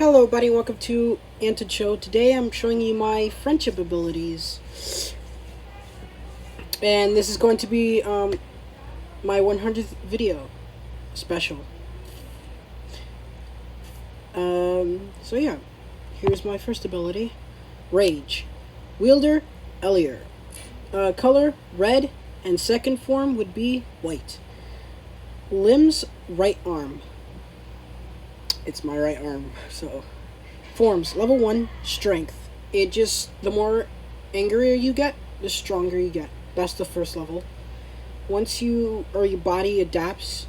Hello, buddy. Welcome to Anted Show. Today, I'm showing you my friendship abilities, and this is going to be my 100th video special. So yeah, here's my first ability: Rage. Wielder, Elier. Color red, and second form would be white. Limbs, right arm. It's my right arm, so forms level 1 strength. It just the more angrier you get, the stronger you get. That's the first level. Once your body adapts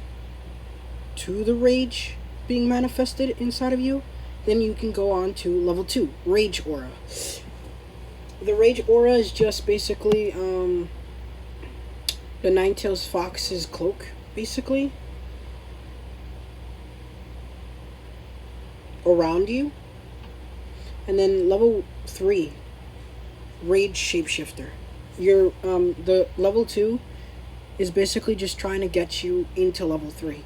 to the rage being manifested inside of you, then you can go on to level 2, rage aura. The rage aura is just basically the Ninetales Fox's cloak, basically, around you. And then level 3, rage shapeshifter. Your the level 2 is basically just trying to get you into level 3.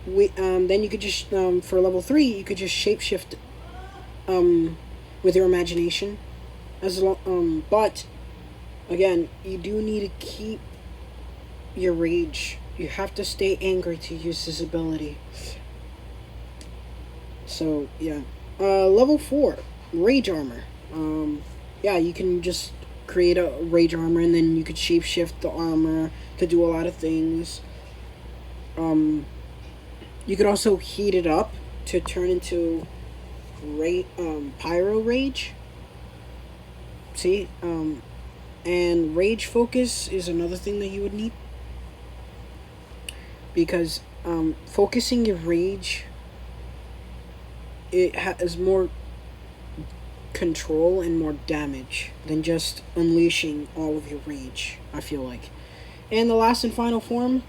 Then you could just for level 3 you could just shapeshift with your imagination, but again, you do need to keep your rage. You have to stay angry to use this ability. So yeah. Level 4, rage armor. Yeah, you can just create a rage armor, and then you could shapeshift the armor to do a lot of things. You could also heat it up to turn into pyro rage. See, and rage focus is another thing that you would need, because focusing your rage, it has more control and more damage than just unleashing all of your rage, I feel like. And the last and final form,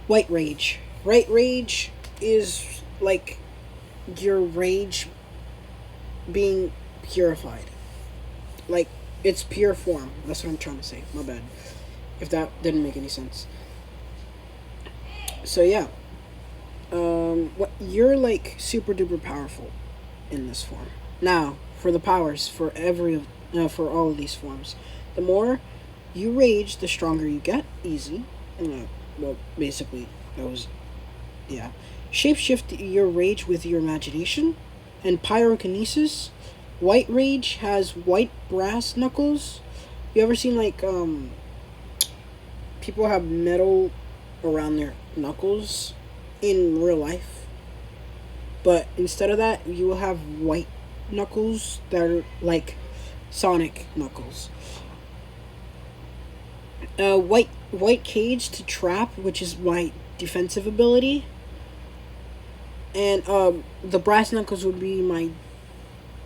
white rage. White rage is like your rage being purified. Like, it's pure form. That's what I'm trying to say. My bad if that didn't make any sense. So yeah. You're like super duper powerful in this form. Now, for the powers for for all of these forms, the more you rage, the stronger you get. Easy. Well, basically, that was yeah. Shapeshift your rage with your imagination, and pyrokinesis. White rage has white brass knuckles. You ever seen like people have metal around their knuckles in real life, but instead of that, you will have white knuckles that are like Sonic knuckles. White cage to trap, which is my defensive ability, and the brass knuckles would be my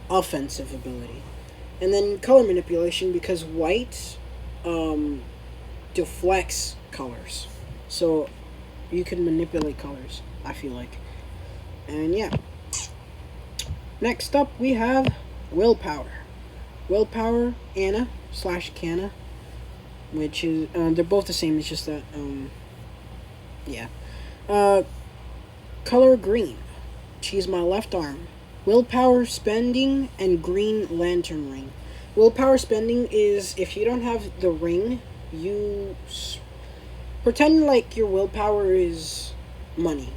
offensive ability. And then color manipulation, because white deflects colors, so you can manipulate colors, I feel like. And yeah. Next up, we have willpower. Willpower, Anna / Canna, which is they're both the same. It's just that yeah. Color green. She's my left arm. Willpower spending and green lantern ring. Willpower spending is if you don't have the ring, you pretend like your willpower is money.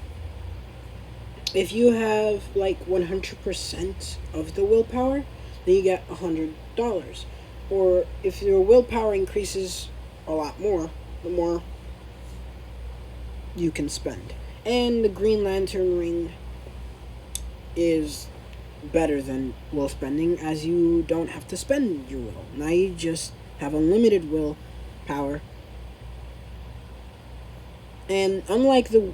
If you have like 100% of the willpower, then you get $100. Or if your willpower increases a lot more, the more you can spend. And the Green Lantern ring is better than will spending, as you don't have to spend your will. Now you just have unlimited willpower. And unlike the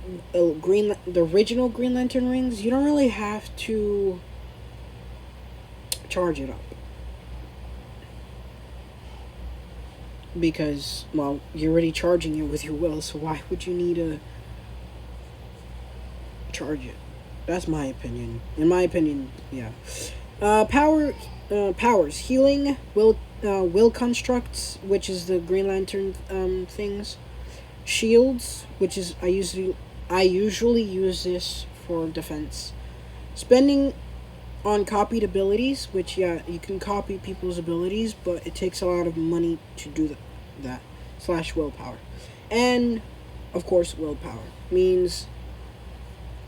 original Green Lantern rings, you don't really have to charge it up, because, well, you're already charging it with your will, so why would you need to charge it? That's my opinion. In my opinion, yeah. Powers: healing, will constructs, which is the Green Lantern things. Shields, which is I usually use this for defense. Spending on copied abilities, which, yeah, you can copy people's abilities, but it takes a lot of money to do that. Slash willpower. And, of course, willpower. Means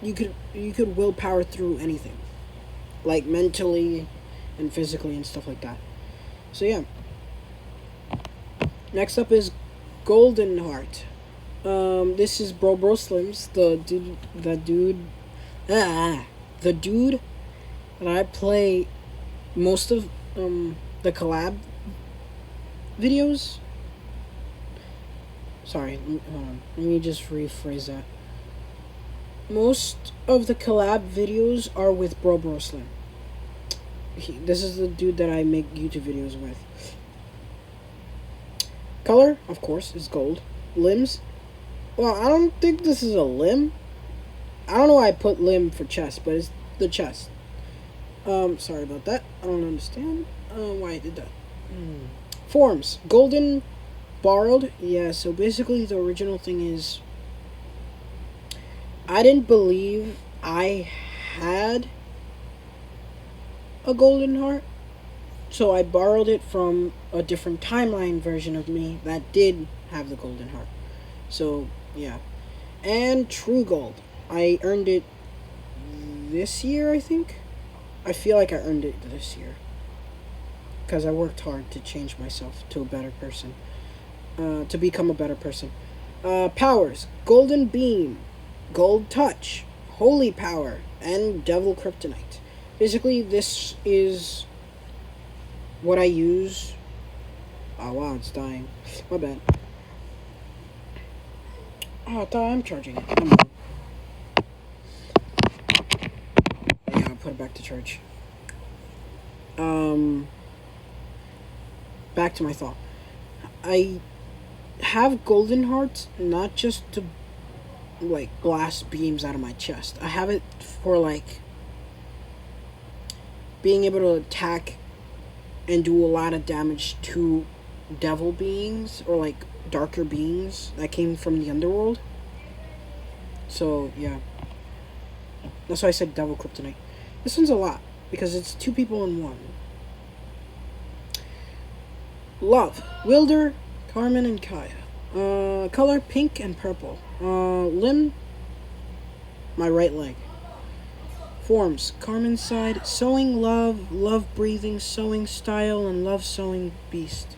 you could willpower through anything. Like mentally and physically and stuff like that. So, yeah. Next up is Golden Heart. This is Bro Slims, the dude that I play most of the collab videos. Sorry, hold on. Let me just rephrase that. Most of the collab videos are with Bro Slim. This is the dude that I make YouTube videos with. Color, of course, is gold. Limbs, well, I don't think this is a limb. I don't know why I put limb for chest, but it's the chest. Sorry about that. I don't understand why I did that. Forms, golden, borrowed. Yeah, so basically the original thing is, I didn't believe I had a golden heart, so I borrowed it from a different timeline version of me that did have the golden heart. So, yeah. And True Gold. I earned it this year, I think. I feel like I earned it this year. Because I worked hard to change myself to a better person. To become a better person. Powers. Golden Beam. Gold Touch. Holy Power. And Devil Kryptonite. Basically, this is what I use. Oh, wow, it's dying. My bad. Oh, I thought I'm charging it. Yeah, I'll put it back to charge. Back to my thought. I have golden hearts not just to, like, blast beams out of my chest. I have it for, like, being able to attack and do a lot of damage to devil beings or, like, darker beings that came from the underworld. So, yeah. That's why I said Devil Kryptonite. This one's a lot, because it's two people in one. Love. Wilder, Carmen, and Kaya. Color, pink and purple. Limb, my right leg. Forms, Carmen's side. Sewing, love, love breathing, sewing style, and love sewing beast.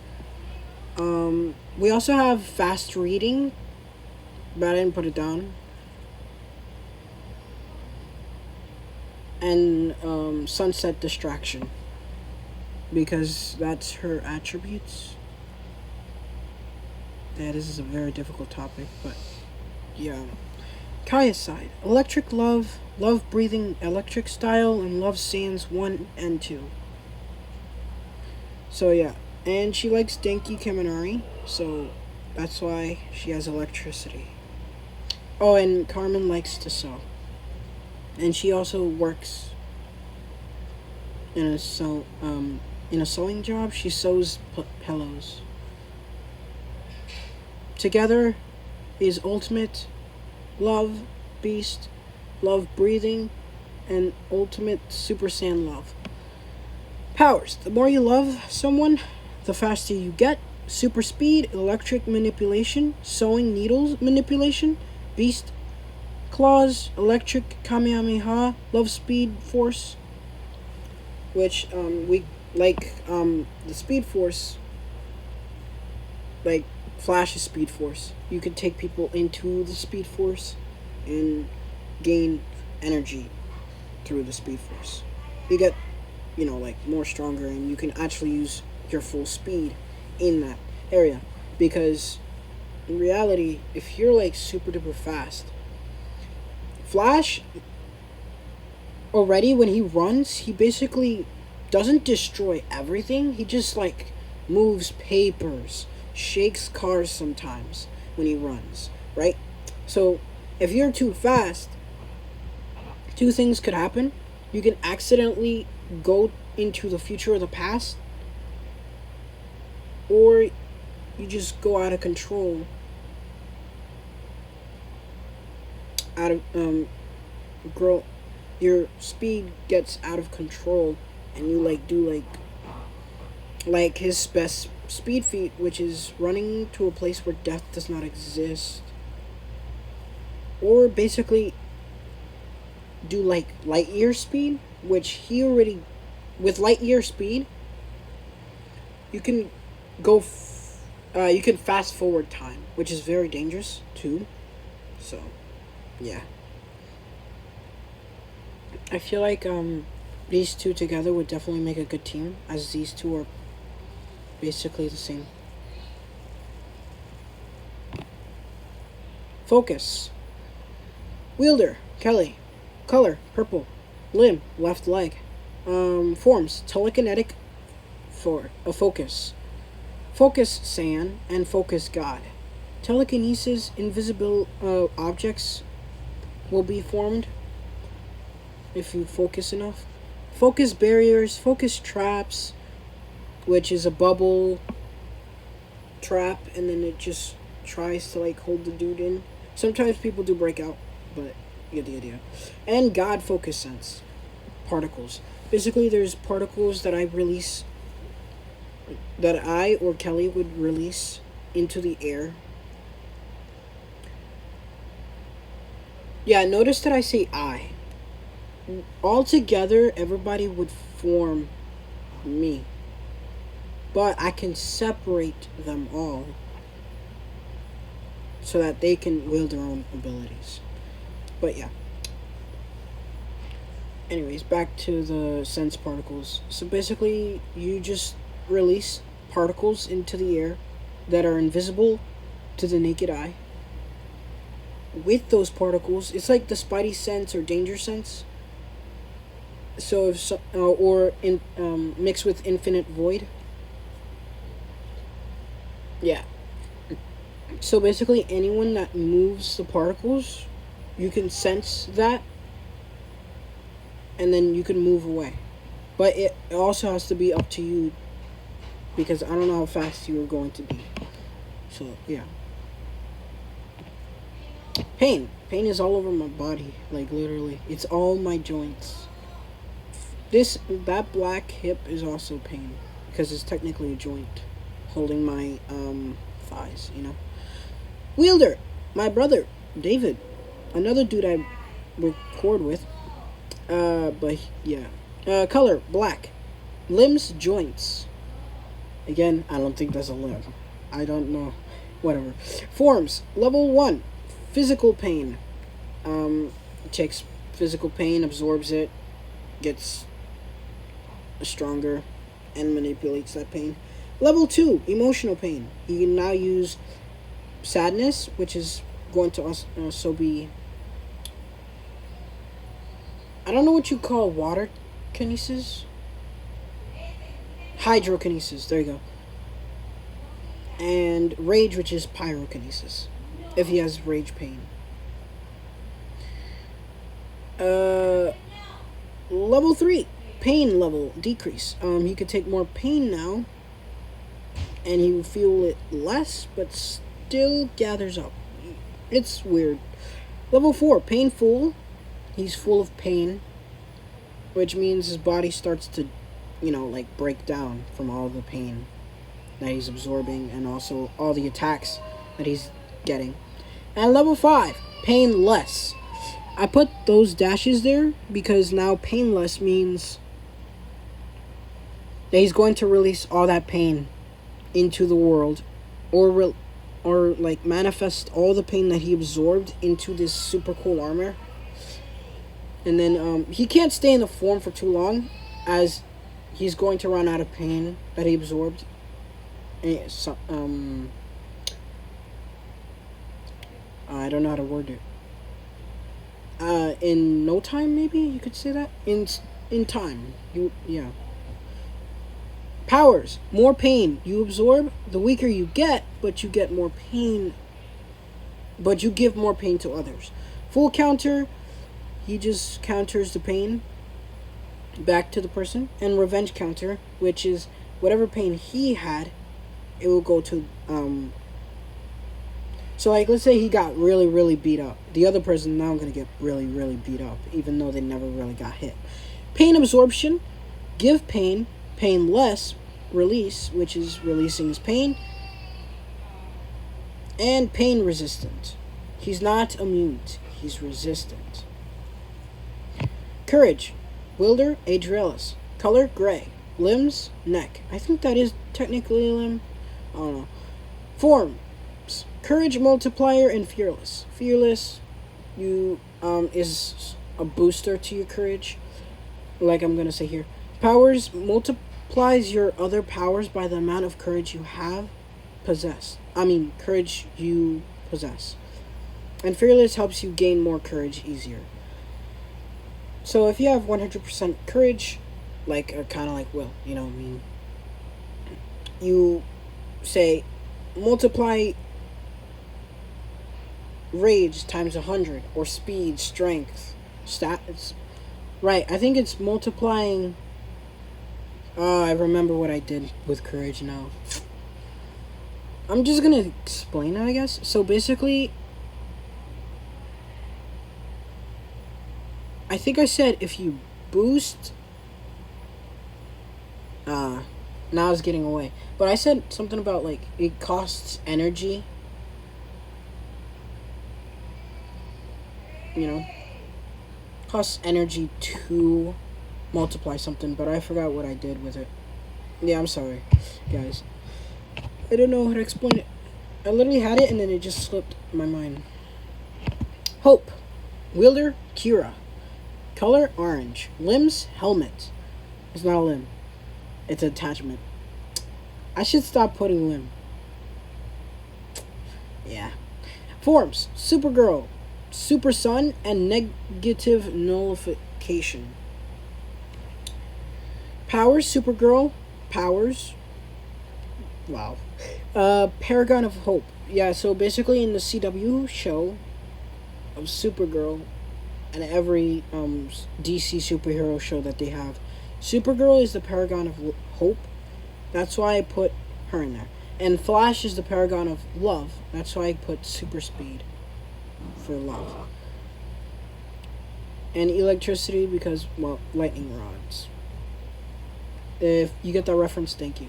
We also have fast reading, but I didn't put it down. And sunset distraction, because that's her attributes. Yeah, this is a very difficult topic, but yeah. Kaya's side. Electric love, love breathing, electric style, and love sands 1 and 2. So yeah. And she likes Denki Kaminari, so that's why she has electricity. Oh, and Carmen likes to sew. And she also works in a sewing job. She sews pillows. Together is ultimate love beast, love breathing, and ultimate Super Saiyan love. Powers. The more you love someone, the faster you get. Super speed, electric manipulation, sewing needles manipulation, beast claws, electric Kamehameha, love speed force, which we like the speed force, like Flash's speed force. You could take people into the speed force and gain energy through the speed force. You get, like, more stronger, and you can actually use your full speed in that area, because in reality, if you're like super duper fast, Flash already, when he runs, he basically doesn't destroy everything. He just, like, moves papers, shakes cars sometimes when he runs, right? So if you're too fast, two things could happen. You can accidentally go into the future or the past, or you just go out of control, grow, your speed gets out of control, and you like do like his best speed feat, which is running to a place where death does not exist, or basically do like light year speed, which he already with light year speed you can you can fast forward time, which is very dangerous too. So yeah, I feel like these two together would definitely make a good team, as these two are basically the same. Focus. Wielder, Kelly. Color, purple. Limb, left leg. Forms, telekinetic for a focus. Focus Saiyan and focus God. Telekinesis, invisible objects will be formed if you focus enough. Focus barriers, focus traps, which is a bubble trap, and then it just tries to like hold the dude in. Sometimes people do break out, but you get the idea. And God focus sense particles. Basically, there's particles that I release, that I or Kelly would release into the air. Yeah, notice that I say I. All together, everybody would form me. But I can separate them all so that they can wield their own abilities. But yeah. Anyways, back to the sense particles. So basically, you just release particles into the air that are invisible to the naked eye. With those particles, it's like the Spidey sense or danger sense. So if or in mixed with infinite void. Yeah. So basically, anyone that moves the particles, you can sense that, and then you can move away. But it also has to be up to you, because I don't know how fast you are going to be. So yeah. Pain. Pain is all over my body, like literally. It's all my joints. That black hip is also pain, because it's technically a joint holding my thighs, you know. Wielder, my brother, David, another dude I record with. But yeah. Color, black. Limbs, joints. Again, I don't think that's a limb. I don't know. Whatever. Forms, level 1. Physical pain. Takes physical pain, absorbs it, gets stronger, and manipulates that pain. Level 2, emotional pain. You can now use sadness, which is going to also be, I don't know what you call water kinesis. Hydrokinesis, there you go. And rage, which is pyrokinesis, if he has rage pain. Level 3, pain level decrease. He could take more pain now, and he will feel it less, but still gathers up. It's weird. Level 4, painful. He's full of pain, which means his body starts to, like break down from all the pain that he's absorbing, and also all the attacks that he's getting. And level 5, painless. I put those dashes there because now painless means that he's going to release all that pain into the world, or like manifest all the pain that he absorbed into this super cool armor. And then he can't stay in the form for too long, as he's going to run out of pain that he absorbed. So, I don't know how to word it. In no time, maybe you could say that. In time, yeah. Powers, more pain you absorb, the weaker you get, but you get more pain. But you give more pain to others. Full counter, he just counters the pain back to the person. And revenge counter, which is whatever pain he had, it will go to So, like, let's say he got really, really beat up. The other person now going to get really, really beat up, even though they never really got hit. Pain absorption, give pain, pain less, release, which is releasing his pain, and pain resistant. He's not immune, he's resistant. Courage, wielder, Adrialis. Color, gray. Limbs, neck. I think that is technically a limb. I don't know. Forms, courage multiplier and fearless. Fearless, you is a booster to your courage, like I'm gonna say here. Powers multiplies your other powers by the amount of courage you have courage you possess. And fearless helps you gain more courage easier. So if you have 100% courage, like kind of like Will, you know what I mean? You say multiply rage times 100 or speed, strength, stats. Right, I think it's multiplying. I remember what I did with courage now. I'm just gonna explain it, I guess. So basically, I think I said if you boost. Now I was getting away. But I said something about, like, it costs energy. You know? Costs energy to multiply something, but I forgot what I did with it. Yeah, I'm sorry, guys. I don't know how to explain it. I literally had it and then it just slipped my mind. Hope. Wielder, Kira. Color, orange. Limbs, helmet. It's not a limb. It's an attachment. I should stop putting limb. Yeah. Forms. Supergirl. Super Sun and negative nullification. Powers. Supergirl. Powers. Wow. Paragon of Hope. Yeah, so basically in the CW show of Supergirl and every DC superhero show that they have, Supergirl is the paragon of hope. That's why I put her in there. And Flash is the paragon of love. That's why I put super speed for love. And electricity because, well, lightning rods. If you get that reference, thank you.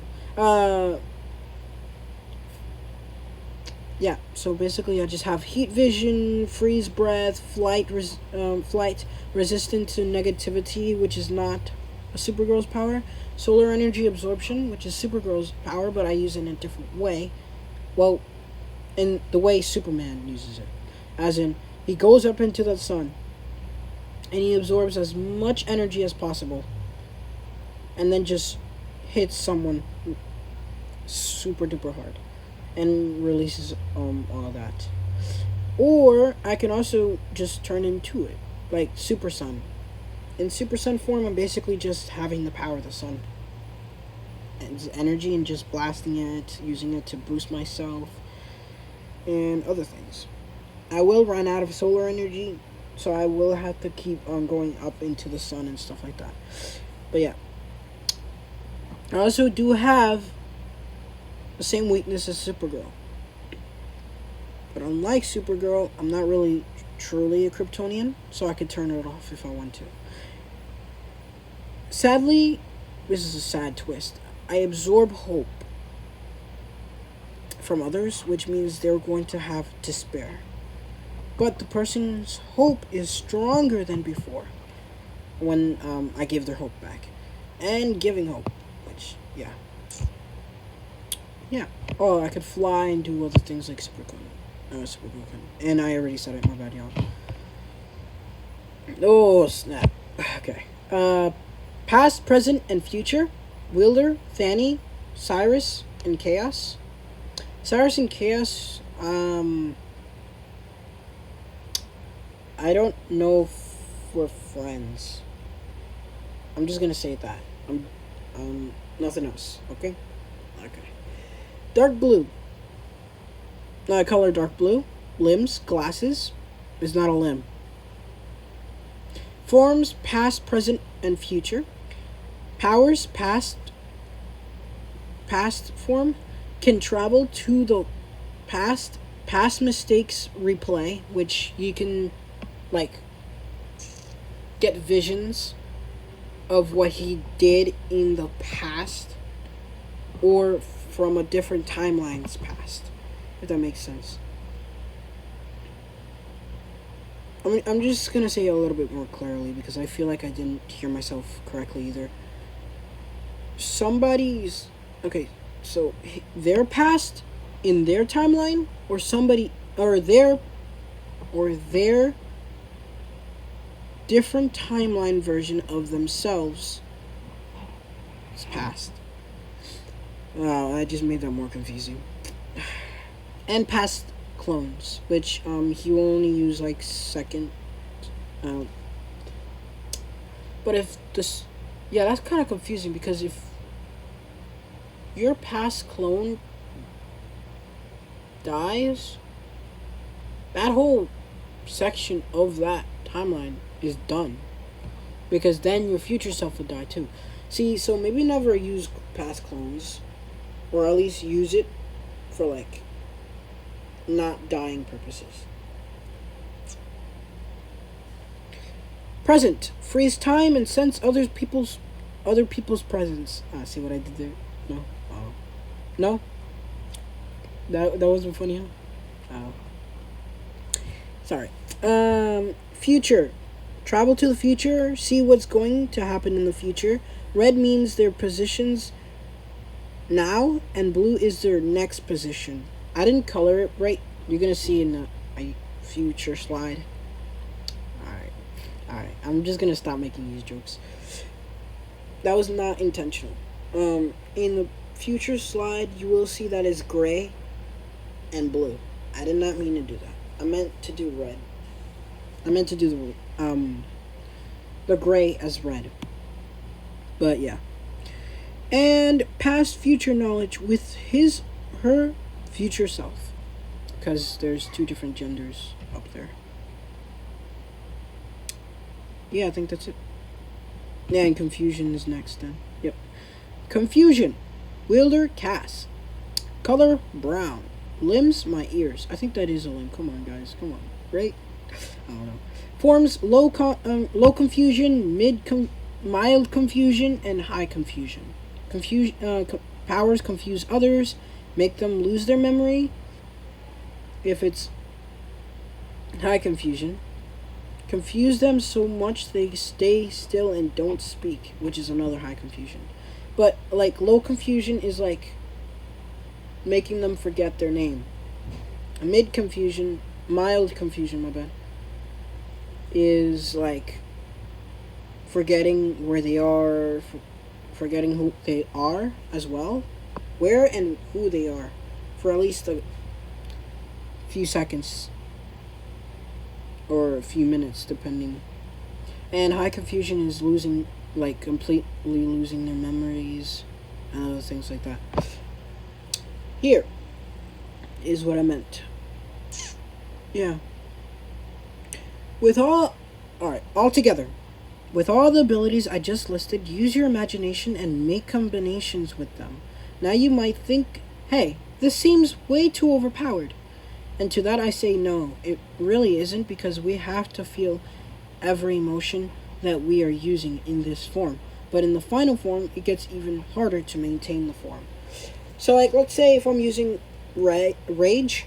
Yeah, so basically I just have heat vision, freeze breath, flight resistant to negativity, which is not a Supergirl's power. Solar energy absorption, which is Supergirl's power, but I use it in a different way. Well, in the way Superman uses it. As in, he goes up into the sun, and he absorbs as much energy as possible, and then just hits someone super duper hard, and releases all of that. Or, I can also just turn into it, like Super Sun. In Super Sun form, I'm basically just having the power of the sun. And energy and just blasting it, using it to boost myself, and other things. I will run out of solar energy, so I will have to keep on going up into the sun and stuff like that. But yeah. I also do have the same weakness as Supergirl. But unlike Supergirl, I'm not really truly a Kryptonian, so I could turn it off if I want to. Sadly, this is a sad twist. I absorb hope from others, which means they're going to have despair. But the person's hope is stronger than before when I give their hope back. And giving hope, which, yeah. Yeah. Oh, I could fly and do other things like Supergirl. And I already said it, my bad, y'all. Oh, snap. Okay. Past, present, and future. Wielder, Fanny, Cyrus, and Chaos. Cyrus and Chaos, I don't know if we're friends. I'm just gonna say that. Nothing else, okay? Okay. Dark blue. Color dark blue. Limbs, glasses. Is not a limb. Forms, past, present, and future. Powers, past form, can travel to the past, past mistakes replay, which you can like get visions of what he did in the past or from a different timeline's past, if that makes sense. I mean, I'm just gonna say it a little bit more clearly because I feel like I didn't hear myself correctly either. Somebody's okay, so their past in their timeline, or somebody, or their different timeline version of themselves is past. Wow, I just made that more confusing. And past clones, which he will only use like second. Uh, but if this, yeah, that's kind of confusing because if your past clone dies, that whole section of that timeline is done. Because then your future self will die too. See, so maybe never use past clones. Or at least use it for like not dying purposes. Present. Freeze time and sense other people's presence. See what I did there? No? Oh. No? That wasn't funny, huh? Oh. Sorry. Future. Travel to the future, see what's going to happen in the future. Red means their positions now, and blue is their next position. I didn't color it right. You're gonna see in a future slide. Alright. I'm just gonna stop making these jokes. That was not intentional. In the future slide, you will see that it's gray and blue. I did not mean to do that. I meant to do red. I meant to do the gray as red. But yeah. And past future knowledge with her future self. Because there's two different genders up there. Yeah, I think that's it. Yeah, and confusion is next then. Yep. Confusion. Wielder, Cass. Color, brown. Limbs, my ears. I think that is a limb. Come on, guys. Come on. Right? I don't know. Forms, low confusion, mild confusion, and high confusion. Powers confuse others, make them lose their memory. If it's high confusion, confuse them so much they stay still and don't speak, which is another high confusion. But like low confusion is like making them forget their name. Mild confusion, my bad, is like forgetting where they are, forgetting who they are as well, where and who they are, for at least a few seconds or a few minutes, depending. And high confusion is losing, like completely losing their memories and other things like that. Here is what I meant. Yeah. All together. With all the abilities I just listed, use your imagination and make combinations with them. Now you might think, hey, this seems way too overpowered. And to that I say no, it really isn't, because we have to feel every emotion that we are using in this form. But in the final form, it gets even harder to maintain the form. So like, let's say if I'm using rage,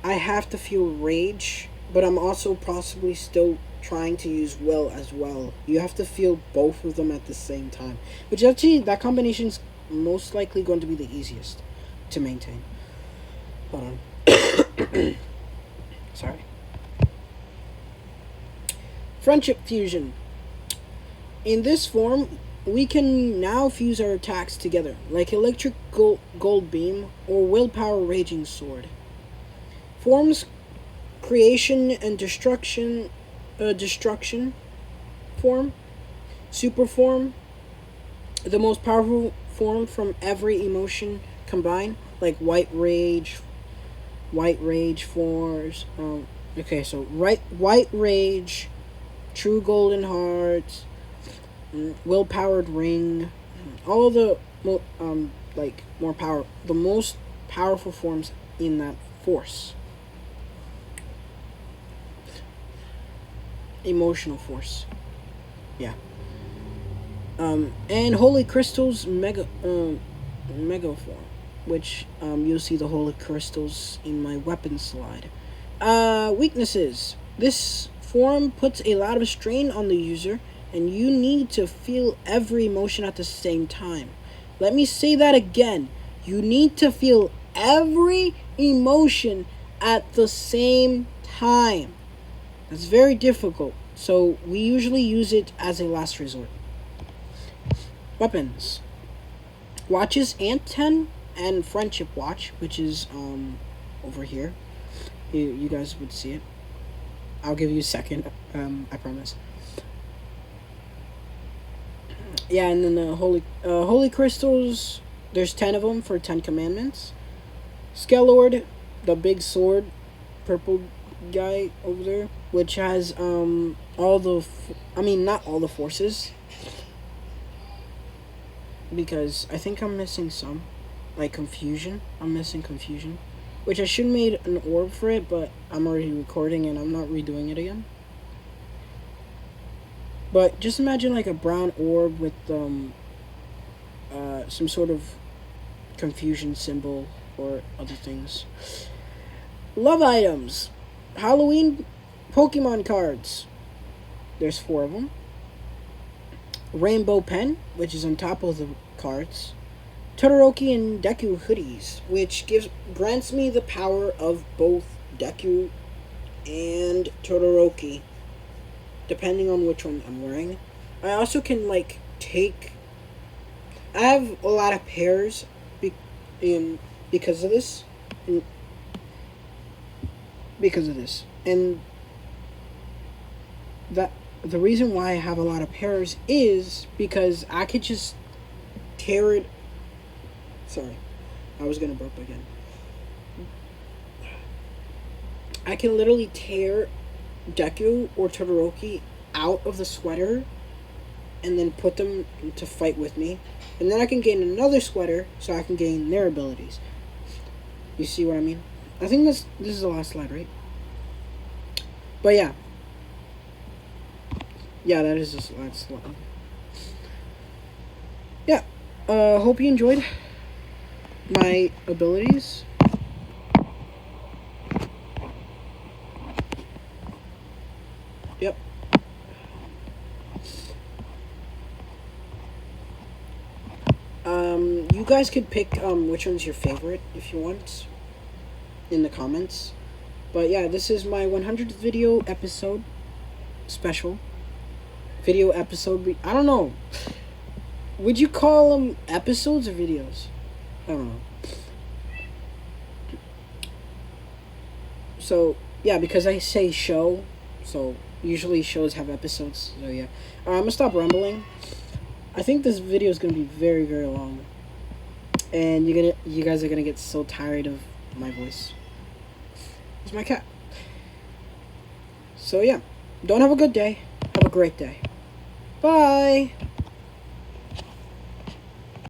I have to feel rage, but I'm also possibly still trying to use will as well. You have to feel both of them at the same time, which actually, that combination is most likely going to be the easiest to maintain. Hold on. Sorry. Friendship fusion. In this form, we can now fuse our attacks together, like electric gold beam or willpower raging sword. Forms, creation and destruction form, super form, the most powerful form from every emotion combined, like white rage forms. Okay, so white rage, true golden heart, will-powered ring, all of the the most powerful forms in that force. Emotional force. Yeah. And Holy Crystal's mega form, which you'll see the Holy Crystals in my weapon slide. Weaknesses. This form puts a lot of strain on the user, and you need to feel every emotion at the same time. Let me say that again. You need to feel every emotion at the same time. That's very difficult, so we usually use it as a last resort. Weapons. Watches Ant 10 and Friendship Watch, which is over here. You guys would see it. I'll give you a second, I promise. Yeah, and then the Holy Crystals, there's 10 of them for 10 commandments. Skelord, the big sword, purple guy over there, which has all the not all the forces, because I think I'm missing some, like confusion. I'm missing confusion, which I should have made an orb for it, but I'm already recording and I'm not redoing it again. But just imagine like a brown orb with some sort of confusion symbol or other things. Love items. Halloween Pokemon cards. There's 4 of them. Rainbow pen, which is on top of the cards. Todoroki and Deku hoodies, which grants me the power of both Deku and Todoroki, depending on which one I'm wearing. I also can I have a lot of pairs because of this. And that the reason why I have a lot of pairs is because I could just tear it. Sorry, I was gonna burp again. I can literally tear Deku or Todoroki out of the sweater and then put them to fight with me. And then I can gain another sweater so I can gain their abilities. You see what I mean? I think this is the last slide, right? But yeah. Yeah, that is the last slide. Yeah. Hope you enjoyed my abilities. Yep. You guys could pick which one's your favorite if you want in the comments. But yeah, this is my 100th video episode special. Video episode. I don't know. Would you call them episodes or videos? I don't know. So yeah, because I say show, so usually shows have episodes. So yeah, I'm gonna stop rambling. I think this video is gonna be very, very long, and you guys are gonna get so tired of my voice. It's my cat. So yeah, don't have a good day. Have a great day. Bye.